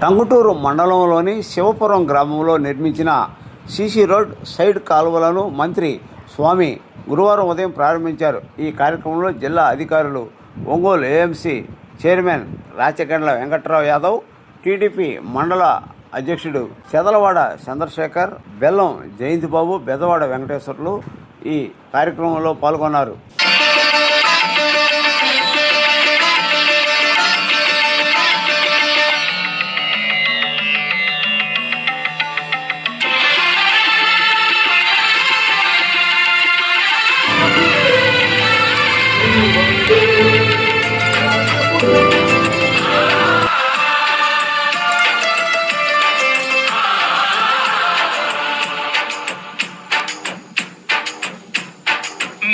టంగుటూరు మండలంలోని శివపురం గ్రామంలో నిర్మించిన సీసీ రోడ్ సైడ్ కాలువలను మంత్రి స్వామి గురువారం ఉదయం ప్రారంభించారు. ఈ కార్యక్రమంలో జిల్లా అధికారులు, Ongole AMC chairman Rachagandla Venkatrao Yadav, TDP మండల అధ్యక్షుడు చెదలవాడ చంద్రశేఖర్, బెల్లం జయంతిబాబు, బెదవాడ వెంకటేశ్వర్లు ఈ కార్యక్రమంలో పాల్గొన్నారు.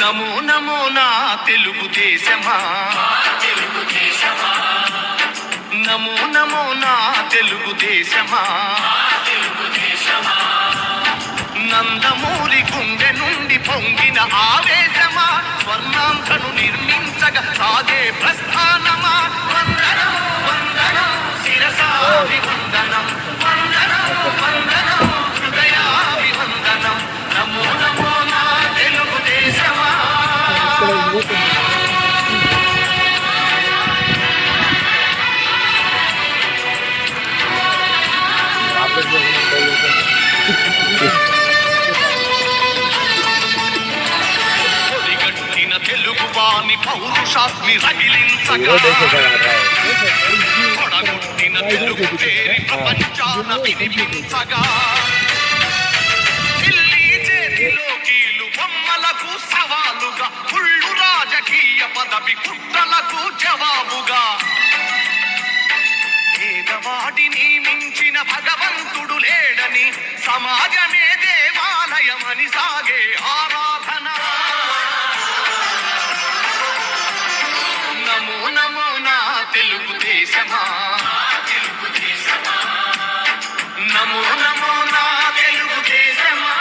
నమో నమో నా తెలుగుదేశమా, నమో నమో నా తెలుగుదేశమా, నందమూరి గుండె నుండి పొంగిన ఆవేశమా, స్వర్ణాంధ్రను నిర్మించగా సాగే ప్రస్థానమా, వందనం వందనం శిరసాభివందనం, వందనం వందనం హృదయాభివందనం, నమో నమో నా తెలుగుదేశమా. ఒడిగట్టిన తెలుగువాని పౌరుషాన్ని రగిలించగా, కొడగొట్టిన తెలుగు పేరి ప్రపంచాన వినిపించగా, ఢిల్లీ చేతిలో కీలు బొమ్మలకు సవాలుగా, కుళ్ళు రాజకీయ పదవి కుట్రలకు జవాబుగా, పేదవాడిని మించిన భగవంతుడు లేడని, సమాజమే దేవాలయమని సాగే ఆరాధన. నమో నమో నా తెలుగుదేశమా, నమో నమో నా తెలుగుదేశమా.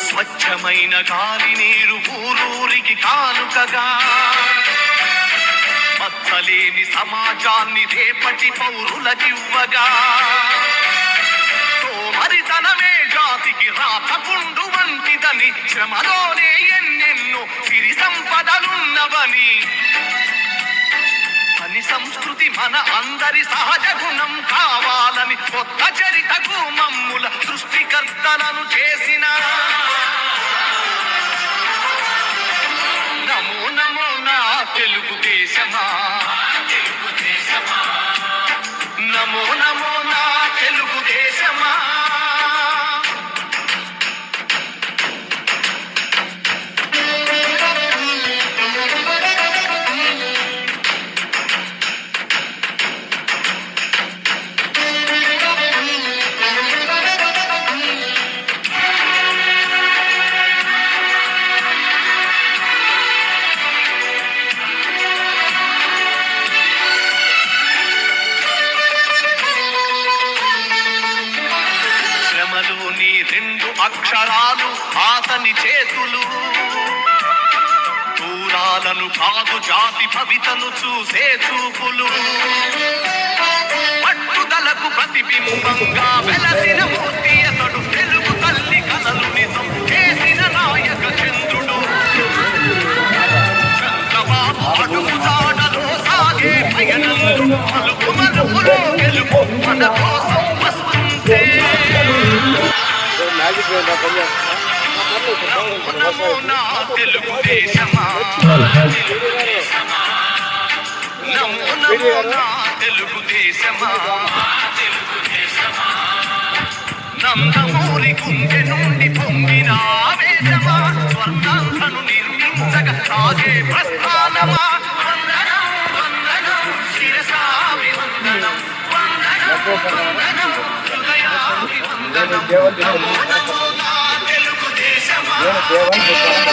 స్వచ్ఛమైన గాలి నీరు ఊరూరికి కానుకగా, మచ్చలేని సమాజాన్ని రేపటి పౌరులకివ్వగా, సోమరితనమే జాతికి రాతపుండు వంటిదని, శ్రమలోనే ఎన్నెన్నో సిరి సంపదలున్నవని, అని సంస్కృతి మన అందరి సహజ గుణం కావాలని, కొత్త చరితకు మమ్ముల సృష్టికర్తలను చేసిన నమో నమో నా తెలుగుదేశమా, నమో నమో నా తెలుగుదేశమా. శ్రమలోని రెండు అక్షరాలు ఆతని చేతులు, దూరాలను కాదు జాతి భవితను చూసే చూపులు, పట్టుదలకు ప్రతిబింబంగా వెలసిన మూర్తి అతడు, తెలుగు తల్లి కలలు నిజం చేసిన నాయక చంద్రుడు, చంద్రబాబు అడుగు జాడలో సాగే పయనంలో మలుపు మలుపులో గెలుపు మన కోసం వస్తుంటే. నమో నా తెలుగుదేశమా, నమో నమో నా తెలుగుదేశమా, నందమూరి గుండె నుండి పొంగిన ఆవేశమా, స్వర్ణాంధ్రను నిర్మించగా సాగే ప్రస్థానమా, వందనం వందనం శిరసాభివందనం, వందనం వందనం హృదయాభివందనం, నమో నమో నా నేను దేవాన్ని చెప్పాను.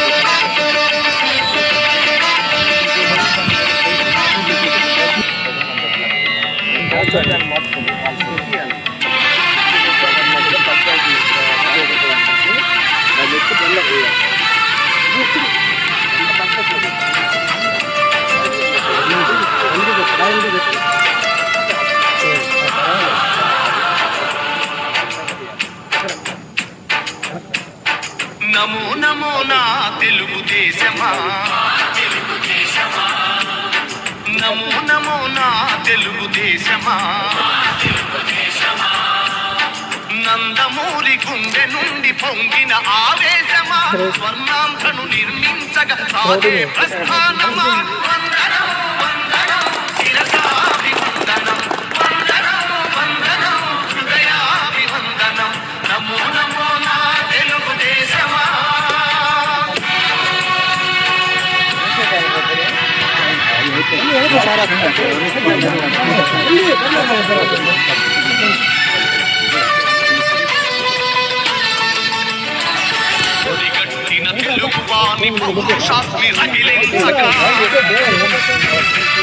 నమో నమో నా తెలుగుదేశమా, నమో నమో నా తెలుగుదేశమా, నందమూరి గుండె నుండి పొంగిన ఆవేశమా, స్వర్ణాంధ్రను నిర్మించగా సాగే ప్రస్థానమా, వందనం వందనం శిరసాభివందనం, వందనం వందనం హృదయాభివందనం, నమో నమో నా తెలుగుదేశమా. ఒడిగట్టిన తెలుగువాని పౌరుషాగ్ని రగిలించగా,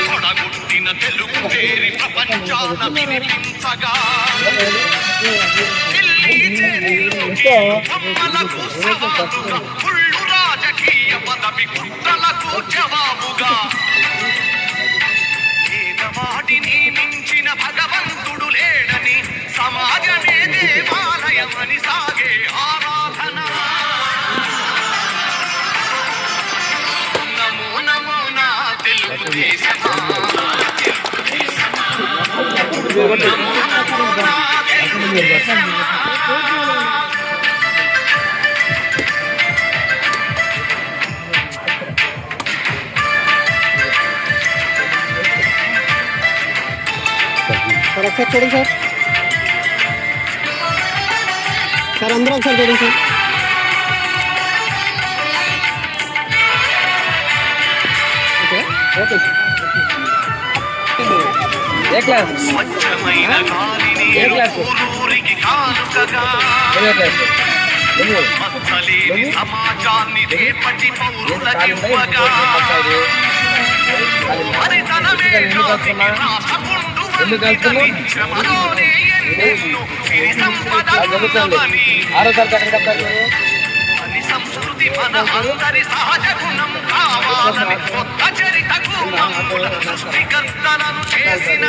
తొడగొట్టిన తెలుగు పేరి ప్రపంచాన వినిపించగా, ఢిల్లీ చేతిలోకి బొమ్మలకు సవాలుగా, కుళ్ళు రాజకీయ పదవి కుట్రలకు జవాబుగా, పేదవాడిని మించిన భగవంతుడు లేడని, సమాజమే దేవాలయమని సాగే ఆరాధన. నమో నమో నా తెలుగుదేశమా, నమో నమో నా తెలుగుదేశమా. సార్ ఒకసారి చూడండి సార్. సార్ అందరూ ఒకసారి చూడండి సార్. Okay okay sir. ఏ క్లాస్? స్వచ్ఛమైన గాలిని ఏ క్లాస్? ఊరూరికి కానుకగా, ఏ క్లాస్? మచ్చలేని సమాజాన్ని రేపటి పౌరులకివ్వగా, హరితనమే జాతికి రాసపుండు వంటిదని, శ్రమలోనే ఎన్నెన్నో సిరి సంపదలున్నవని, 6వ తరగతి ఎక్కడ కట్టారు? అని సంస్కృతి మన అందరి సహజ గుణం కావాలని, కొత్త చరితకు మమ్ముల సృష్టికర్తలను చేసిన.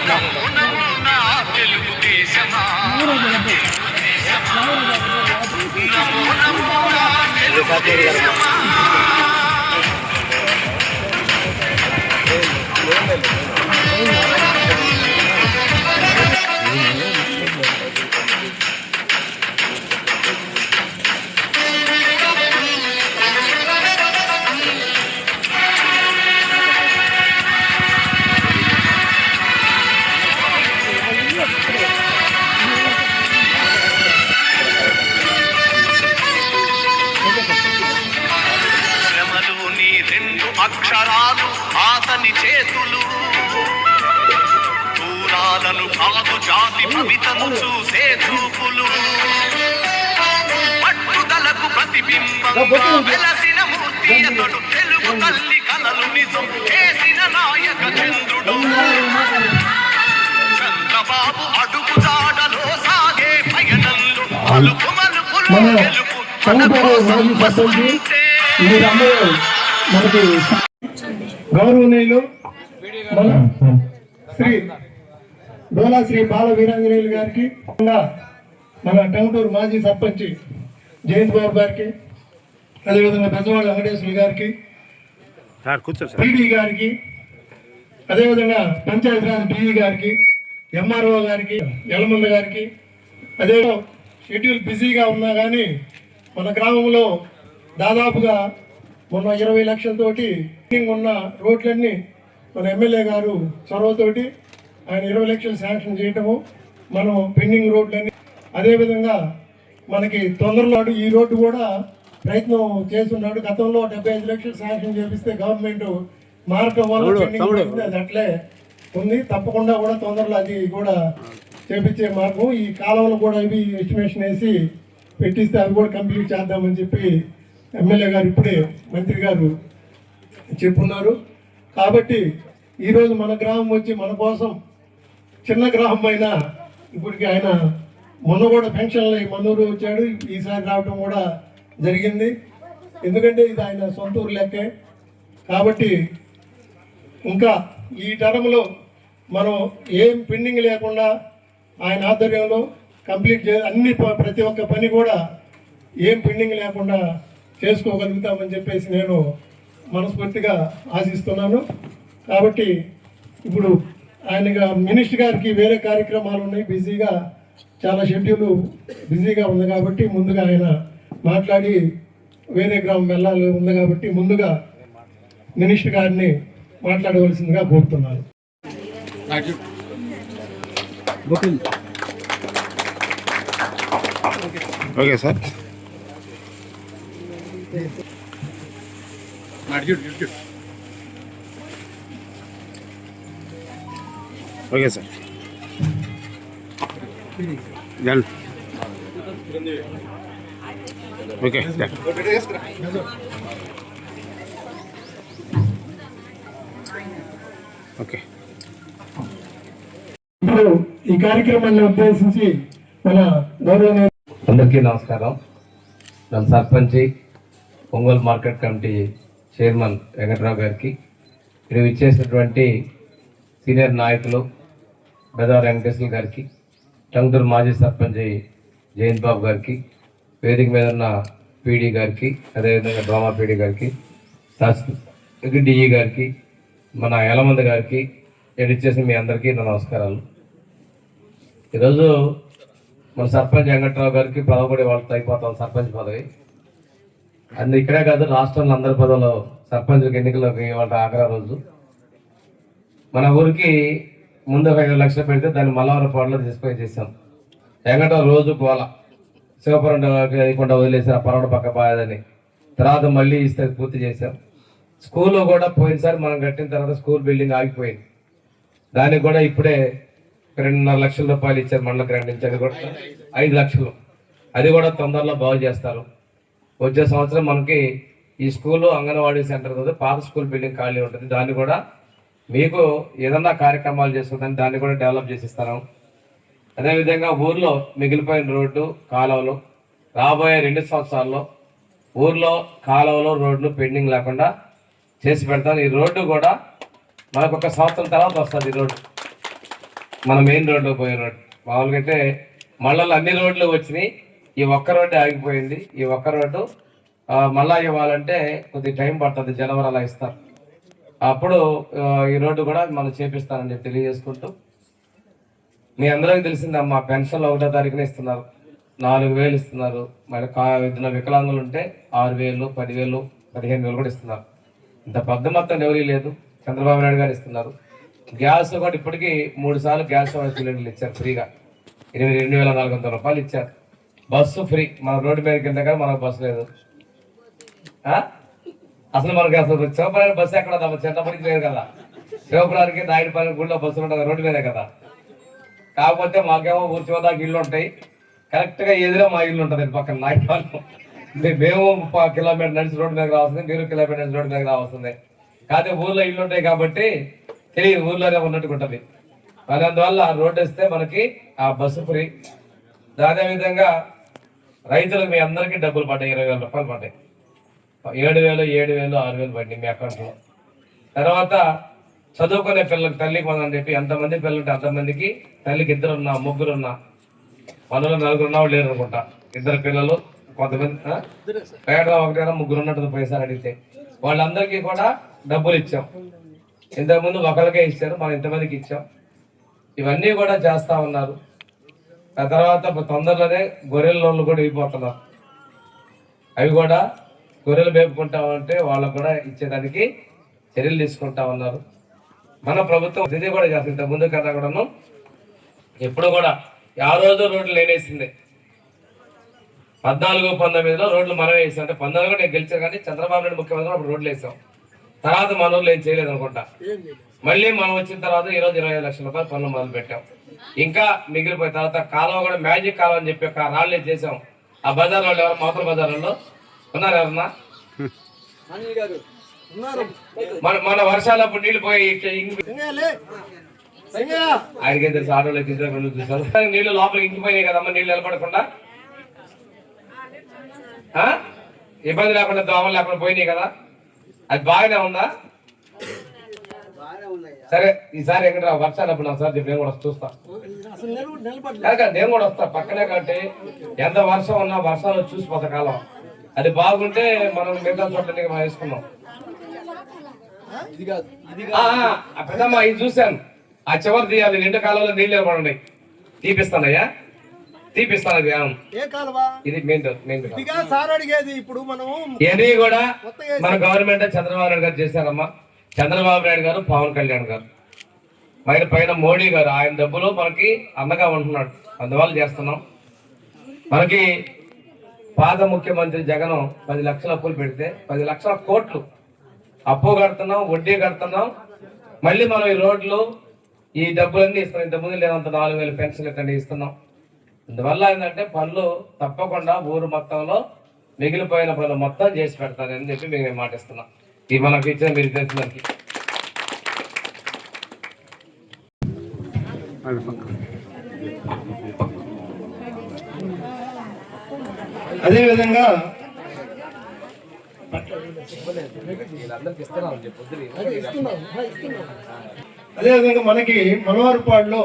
నమో నమో నా తెలుగుదేశమా, నమో నమో నా తెలుగుదేశమా. శ్రమలోని రెండు అక్షరాలు అతని చేతులు, దూరాలను కాదు జాతి భవితను చూసే చూపులు, పట్టుదలకు ప్రతిబింబంగా వెలసిన మూర్తి అతడు, తెలుగు తల్లి కలలు నిజం చేసిన నాయక చంద్రుడు. చంద్రబాబు అడుగు జాడలో సాగే పయనంలో మలుపు మలుపులు గెలుపు మన కోసం వస్తుంటే. మీరందరూ మనకి గౌరవనీయులు మన శ్రీ బాల వీరాంజనేయులు గారికి, మన టంగుటూరు మాజీ సర్పంచ్ జయంత్ బాబు గారికి, అదేవిధంగా బెజవాడ వెంకటేశ్వర గారికి, పీడీ గారికి, అదేవిధంగా పంచాయతీరాజ్ డిఈ గారికి, ఎంఆర్ఓ గారికి, యలమంద గారికి, అదే షెడ్యూల్ బిజీగా ఉన్నా కానీ మన గ్రామంలో దాదాపుగా మొన్న 20 లక్షలతోటి ఉన్న రోడ్లన్నీ మన ఎమ్మెల్యే గారు చొరవతోటి ఆయన 20 లక్షలు శాంక్షన్ చేయటము, మనం పెండింగ్ రోడ్లన్నీ, అదేవిధంగా మనకి తొందరలో ఈ రోడ్డు కూడా ప్రయత్నం చేస్తున్నాడు. గతంలో 75 లక్షలు శాంక్షన్ చేపిస్తే గవర్నమెంట్ మార్గం వల్ల పెండింగ్ అది అట్లే ఉంది. తప్పకుండా కూడా తొందరలో అది కూడా చేపించే మార్గం. ఈ కాలువలు కూడా ఇవి ఎస్టిమేషన్ వేసి పెట్టిస్తే అవి కూడా కంప్లీట్ చేద్దామని చెప్పి ఎమ్మెల్యే గారు ఇప్పుడే మంత్రి గారు చెప్పున్నారు. కాబట్టి ఈరోజు మన గ్రామం వచ్చి మన కోసం చిన్న గ్రామం అయినా ఇప్పటికి ఆయన మొన్న కూడా పెన్షన్లు మనూరు వచ్చాడు, ఈసారి రావడం కూడా జరిగింది. ఎందుకంటే ఇది ఆయన సొంత ఊరు లెక్కే. కాబట్టి ఇంకా ఈ టర్మ్లో మనం ఏం పెండింగ్ లేకుండా ఆయన ఆధ్వర్యంలో కంప్లీట్ అన్ని ప్రతి ఒక్క పని కూడా ఏం పెండింగ్ లేకుండా చేసుకోగలుగుతామని చెప్పేసి నేను మనస్ఫూర్తిగా ఆశిస్తున్నాను. కాబట్టి ఇప్పుడు ఆయనగా మినిస్టర్ గారికి వేరే కార్యక్రమాలు ఉన్నాయి, బిజీగా చాలా షెడ్యూల్ బిజీగా ఉంది. కాబట్టి ముందుగా ఆయన మాట్లాడి వేరే గ్రామం వెళ్ళాలి ఉంది. కాబట్టి ముందుగా మినిస్టర్ గారిని మాట్లాడవలసిందిగా కోరుతున్నాను. Okay sir. Okay sir. Okay okay. ఇప్పుడు ఈ కార్యక్రమాన్ని ఉద్దేశించి మన గౌరవ అందరికీ నమస్కారం. మన సర్పంచి Ongole market committee chairman Venkatrao గారికి, ఇక్కడ ఇచ్చేసినటువంటి సీనియర్ నాయకులు బెదవారి వెంకటేశ్వర గారికి, టంగుటూరు మాజీ సర్పంచి జయంత్ బాబు గారికి, వేదిక మీద ఉన్న పీడీ గారికి, అదేవిధంగా డ్రామా పీడీ గారికి, డిఈ గారికి, మన యలమంద గారికి, ఎడిట్ చేసిన మీ అందరికీ నా నమస్కారాలు. ఈరోజు మన సర్పంచ్ వెంకట్రావు గారికి పదవి వాళ్ళతో అయిపోతాం సర్పంచ్ పదవి. అందు ఇక్కడే కాదు, రాష్ట్రంలో అందరి పదవులు సర్పంచ్కి ఎన్నికల్లోకి వాళ్ళ ఆఖరి రోజు. మన ఊరికి ముందు 5 లక్షలు పెడితే దాన్ని మల్లవరపాడులో తీసుకొని చేసాం. వెంకట్రావు రోజు గోల, శివపురం వేయకుండా వదిలేసారు, ఆ పరవడ పక్క బాధని. తర్వాత మళ్ళీ ఇస్తే పూర్తి చేసాం. స్కూల్లో కూడా పోయినసారి మనం కట్టిన తర్వాత స్కూల్ బిల్డింగ్ ఆగిపోయింది. దానికి కూడా ఇప్పుడే 2.5 లక్షల రూపాయలు ఇచ్చారు మండల గ్రాంట్ నుంచి. అది కూడా 5 లక్షలు, అది కూడా తొందరలో బాగు చేస్తారు. వచ్చే సంవత్సరం మనకి ఈ స్కూలు అంగన్వాడీ సెంటర్ కదా, పాత స్కూల్ బిల్డింగ్ ఖాళీ ఉంటుంది, దాన్ని కూడా మీకు ఏదన్నా కార్యక్రమాలు చేసుకుందని దాన్ని కూడా డెవలప్ చేసి ఇస్తాను. అదేవిధంగా ఊర్లో మిగిలిపోయిన రోడ్డు కాలువలు రాబోయే 2 సంవత్సరాల్లో ఊర్లో కాలువలు రోడ్లు పెండింగ్ లేకుండా చేసి పెడతాను. ఈ రోడ్డు కూడా మనకు 1 సంవత్సరం తర్వాత వస్తుంది. ఈ రోడ్డు మన మెయిన్ రోడ్లో పోయే రోడ్డు. మామూలుగా అయితే మళ్ళీ అన్ని రోడ్లు వచ్చినాయి, ఈ ఒక్క రోడ్డు ఆగిపోయింది. ఈ ఒక్క రోడ్డు మళ్ళా ఇవ్వాలంటే కొద్దిగా టైం పడుతుంది, జనవరి అలా ఇస్తారు. అప్పుడు ఈ రోడ్డు కూడా మనం చేపిస్తానని చెప్పి తెలియజేసుకుంటూ, మీ అందరికీ తెలిసిందమ్మా పెన్షన్లు 1వ తారీఖున ఇస్తున్నారు, 4,000 ఇస్తున్నారు. మళ్ళీ ఇద్దరు వికలాంగులు ఉంటే 6,000, 10,000, 15,000 కూడా ఇస్తున్నారు. ఇంత పెద్ద మొత్తం ఎవరీ లేదు, చంద్రబాబు నాయుడు గారు ఇస్తున్నారు. గ్యాస్ కూడా ఇప్పటికీ 3 సార్లు గ్యాస్ సిలిండర్లు ఇచ్చారు ఫ్రీగా, 2,400 రూపాయలు ఇచ్చారు. బస్సు ఫ్రీ, మన రోడ్డు మీదకి వెళ్తే కానీ మనకు బస్సు లేదు. అసలు మనకి అసలు శివపురానికి బస్సు ఎక్కడ ఉందా? చెట్టపడికి లేదు కదా. శివపురానికి నాయుడుపల్లి గుడిలో బస్సులు ఉంటుంది, రోడ్డు మీదే కదా. కాకపోతే మాకేమో ఊరి చివరికి ఇళ్ళు ఉంటాయి, కరెక్ట్గా ఎదురే మా ఇల్లు ఉంటుంది పక్కన నాయుడుపల్లి. మేము కిలోమీటర్ నడిచి రోడ్డు మీదకి రావాల్సింది, మీరు కిలోమీటర్ నడిచి రోడ్డు మీదకి రావాల్సిందే. కాకపోతే ఊర్లో ఇల్లు ఉంటాయి కాబట్టి తెలియదు, ఊర్లోనే ఉన్నట్టుగా ఉంటుంది. అందువల్ల రోడ్డు వేస్తే మనకి ఆ బస్సు ఫ్రీ. అదేవిధంగా రైతులకు మీ అందరికీ డబ్బులు పడ్డాయి, 20,000 రూపాయలు పడ్డాయి. 7,000, 7,000, 6,000 పడ్డాయి మీ అకౌంట్లో. తర్వాత చదువుకునే పిల్లలకు తల్లికి వందని చెప్పి ఎంతమంది పిల్లలు ఉంటే అంతమందికి, తల్లికి 2 ఉన్నా 3 ఉన్నా, మనలో 4 ఉన్నా లేరు అనుకుంటా, 2 పిల్లలు, కొంతమంది 1 ఉన్నట్టు పోయేసారి అడిగితే వాళ్ళందరికీ కూడా డబ్బులు ఇచ్చాం. ఇంతకుముందు ఒకరికే ఇచ్చారు, మనం ఇంతమందికి ఇచ్చాం. ఇవన్నీ కూడా చేస్తూ ఉన్నారు. ఆ తర్వాత తొందరలోనే గొర్రెల లోన్లు కూడా ఇవ్వబోతున్నారు. అవి కూడా గొర్రెలు మేపుకుంటా ఉంటే వాళ్ళకు కూడా ఇచ్చేదానికి చర్యలు తీసుకుంటా ఉన్నారు. మన ప్రభుత్వం ఇది కూడా చేస్తుంది. ఇంతకుముందు కన్నా కూడాను ఎప్పుడు కూడా ఆ రోజు రోడ్లు నేనేసింది. 14, 19లో రోడ్లు మనమే వేసాం. అంటే 14 నేను గెలిచాను, కానీ చంద్రబాబు నాయుడు ముఖ్యమంత్రి అప్పుడు రోడ్లు వేసాం. తర్వాత మన ఊళ్ళో ఏం చేయలేదు అనుకుంటా. మళ్ళీ మనం వచ్చిన తర్వాత ఈరోజు 25 లక్షల రూపాయలు పనులు మొదలు పెట్టాం. ఇంకా మిగిలిపోయిన తర్వాత కాలువ కూడా మ్యాజిక్ కాలువ అని చెప్పి ఒక రాళ్ళు చేసాం. ఆ బజార్ వాళ్ళు ఎవరు మాతృ బజార్లో ఉన్నారు ఎవరన్నా? మన వర్షాలప్పుడు నీళ్లు పోయి ఆయనకేం తెలుసు, ఆటోలో చూసారు నీళ్లు లోపలికి ఇంకిపోయినాయి కదమ్మా, నీళ్లు నిలబడకుండా ఇబ్బంది లేకుండా దోమలు లేకుండా పోయినాయి కదా, అది బాగానే ఉందా? సరే ఈసారి ఎక్కడ వర్షాలప్పుడు నా సార్ చెప్పి నేను కూడా చూస్తా, నేను కూడా వస్తా పక్కనే. కాబట్టి ఎంత వర్షం ఉన్నా వర్షాలు చూసి కొంతకాలం అది బాగుంటే మనం మిగతా చోట్ల వేసుకున్నాం. పెద్దమ్మా ఇది చూశాను, ఆ చివరి తీయాలి, 2 కాలంలో నీళ్ళు నిలబడి తీపిస్తానయ్యా, తీపిస్తాను. ఇది మెయిన్ ఇవన్నీ కూడా మన గవర్నమెంట్ చంద్రబాబు నాయుడు గారు చేశారమ్మా. చంద్రబాబు నాయుడు గారు, పవన్ కళ్యాణ్ గారు, పైన మోడీ గారు, ఆయన డబ్బులు మనకి అండగా ఉంటున్నాడు, అందువల్ల చేస్తున్నాం. మనకి పాత ముఖ్యమంత్రి జగన్ 10 లక్షల అప్పులు పెడితే 10 లక్షల కోట్లు అప్పు కడుతున్నాం, వడ్డీ కడుతున్నాం. మళ్ళీ మనం ఈ రోడ్లు ఈ డబ్బులన్నీ ఇస్తున్నాం. ఇంతకుముందు లేదంత 4,000 పెన్షన్ ఇట్లా ఇస్తున్నాం. అందువల్ల ఏంటంటే పనులు తప్పకుండా ఊరు మొత్తంలో మిగిలిపోయిన పనులు మొత్తం చేసి పెడతారని చెప్పి మేము మాటిస్తున్నాం. ఇది మనకు ఇచ్చిన మీరు తెలిసినకి. అదేవిధంగా మనకి మనవారిపాడులో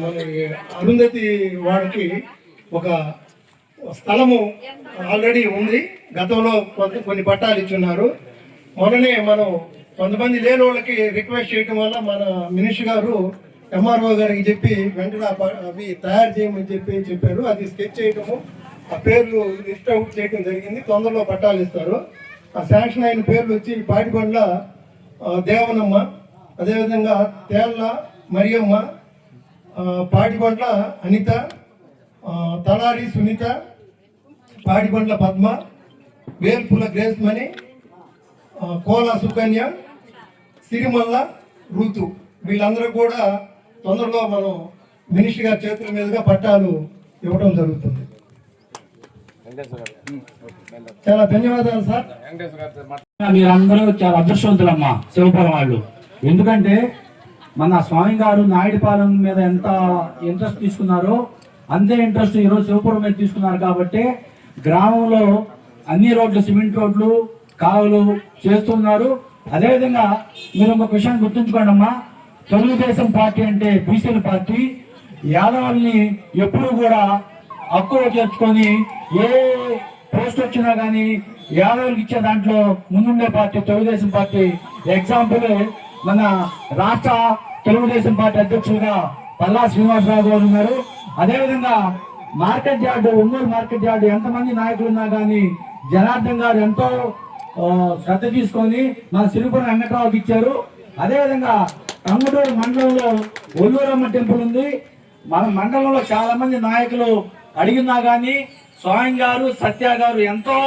మనకి అరుంధతి వాడికి ఒక స్థలము ఆల్రెడీ ఉంది. గతంలో కొన్ని పట్టాలు ఇచ్చున్నారు. మొన్ననే మనం కొంతమంది లేని వాళ్ళకి రిక్వెస్ట్ చేయడం వల్ల మన మినిస్టర్ గారు ఎంఆర్ఓ గారికి చెప్పి వెంటనే అవి తయారు చేయమని చెప్పారు. అది స్కెచ్ చేయటము, ఆ పేర్లు లిస్ట్ అవుట్ చేయడం జరిగింది. తొందరలో పట్టాలు ఇస్తారు. ఆ శాంక్షన్ అయిన పేర్లు వచ్చి పాటిబండ్ల దేవనమ్మ, అదేవిధంగా తేళ్ల మరియమ్మ, పాటిబండ్ల అనిత, తలారి సునీత, పాటిబండ్ల పద్మ, వేల్పుల గ్రేస్మణి, కోల సుకన్య, సిరిమల్ల ఋతు, వీళ్ళందరూ కూడా తొందరలో మనం మినిస్టర్ గారి చేతుల మీదుగా పట్టాలు ఇవ్వడం జరుగుతుంది. చాలా ధన్యవాదాలు సార్. మీరందరూ చాలా అదృష్టవంతులమ్మా శివపురం వాళ్ళు. ఎందుకంటే మన స్వామి గారు నాయుడుపాలెం మీద ఎంత ఇంట్రెస్ట్ తీసుకున్నారో అంతే ఇంట్రెస్ట్ ఈరోజు శివపురం మీద తీసుకున్నారు. కాబట్టి గ్రామంలో అన్ని రోడ్లు, సిమెంట్ రోడ్లు, కాలువలు చేస్తున్నారు. అదేవిధంగా మీరు ఇంకొక విషయాన్ని గుర్తుంచుకోండి అమ్మా, తెలుగుదేశం పార్టీ అంటే బీసీల పార్టీ. యాదవుల్ని ఎప్పుడు కూడా హక్కువ చేర్చుకొని ఏ పోస్ట్ వచ్చినా కానీ యాదవులకి ఇచ్చే దాంట్లో ముందుండే పార్టీ తెలుగుదేశం పార్టీ. ఎగ్జాంపుల్ మన రాష్ట్ర తెలుగుదేశం పార్టీ అధ్యక్షులుగా పల్లా శ్రీనివాసరావు గారు ఉన్నారు. అదేవిధంగా market yard, Ongole market yard ఎంతమంది నాయకులు ఉన్నా కానీ జనార్దన్ గారు ఎంతో శ్రద్ధ తీసుకొని మన సిరిపురం వెంకట్రావుకి ఇచ్చారు. అదేవిధంగా టంగుటూరు మండలంలో ఒల్లూరమ్మ టెంపుల్ ఉంది. మన మండలంలో చాలా మంది నాయకులు అడిగినా కానీ స్వామి గారు, సత్య గారు ఎంతో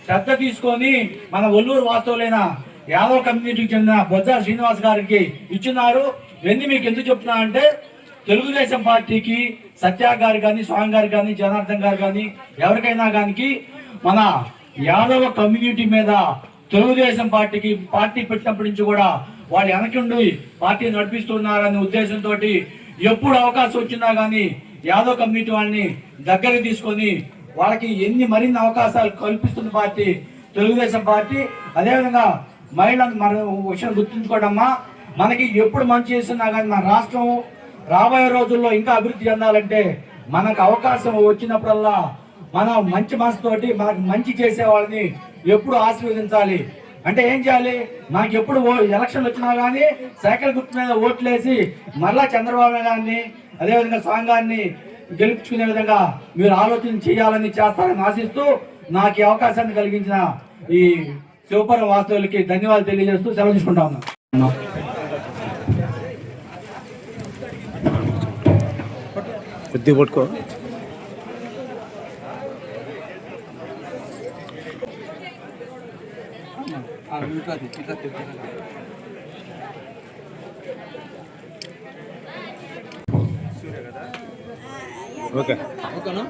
శ్రద్ధ తీసుకొని మన ఒల్లూరు వాస్తవులైన యాదవ్ కమ్యూనిటీకి చెందిన బొజ్జా శ్రీనివాస్ గారికి ఇచ్చినారు. ఇవన్నీ మీకు ఎందుకు చెప్తున్నా అంటే తెలుగుదేశం పార్టీకి సత్య గారు కానీ, స్వామి గారు కానీ, జనార్దన్ గారు కానీ ఎవరికైనా కానీ మన యాదవ కమ్యూనిటీ మీద తెలుగుదేశం పార్టీ పెట్టినప్పటి నుంచి కూడా వాళ్ళు వెనకుండి పార్టీ నడిపిస్తున్నారనే ఉద్దేశంతో ఎప్పుడు అవకాశం వచ్చినా కానీ యాదవ్ కమ్యూనిటీ వాళ్ళని దగ్గర తీసుకొని వాళ్ళకి మరిన్ని అవకాశాలు కల్పిస్తున్న పార్టీ తెలుగుదేశం పార్టీ. అదేవిధంగా మహిళలు మన విషయం గుర్తుంచుకోవడమ్మా, మనకి ఎప్పుడు మంచి చేస్తున్నా కానీ మన రాష్ట్రం రాబోయే రోజుల్లో ఇంకా అభివృద్ధి చెందాలంటే మనకు అవకాశం వచ్చినప్పుడల్లా మనం మంచి మనసుతోటి మనకు మంచి చేసే వాళ్ళని ఎప్పుడు ఆశీర్వదించాలి. అంటే ఏం చేయాలి, నాకు ఎప్పుడు ఎలక్షన్లు వచ్చినా కానీ సైకిల్ గుర్తు మీద ఓట్లేసి మరలా చంద్రబాబు గారిని అదేవిధంగా స్వామి గారిని గెలుపుకునే విధంగా మీరు ఆలోచన చేయాలని చేస్తారని ఆశిస్తూ నాకు ఈ అవకాశాన్ని కలిగించిన ఈ శివపురం వాస్తవులకి ధన్యవాదాలు తెలియజేస్తూ సెలవు తీసుకుంటా ఉన్నాను. పట్టుకో. ఓకే. అన్న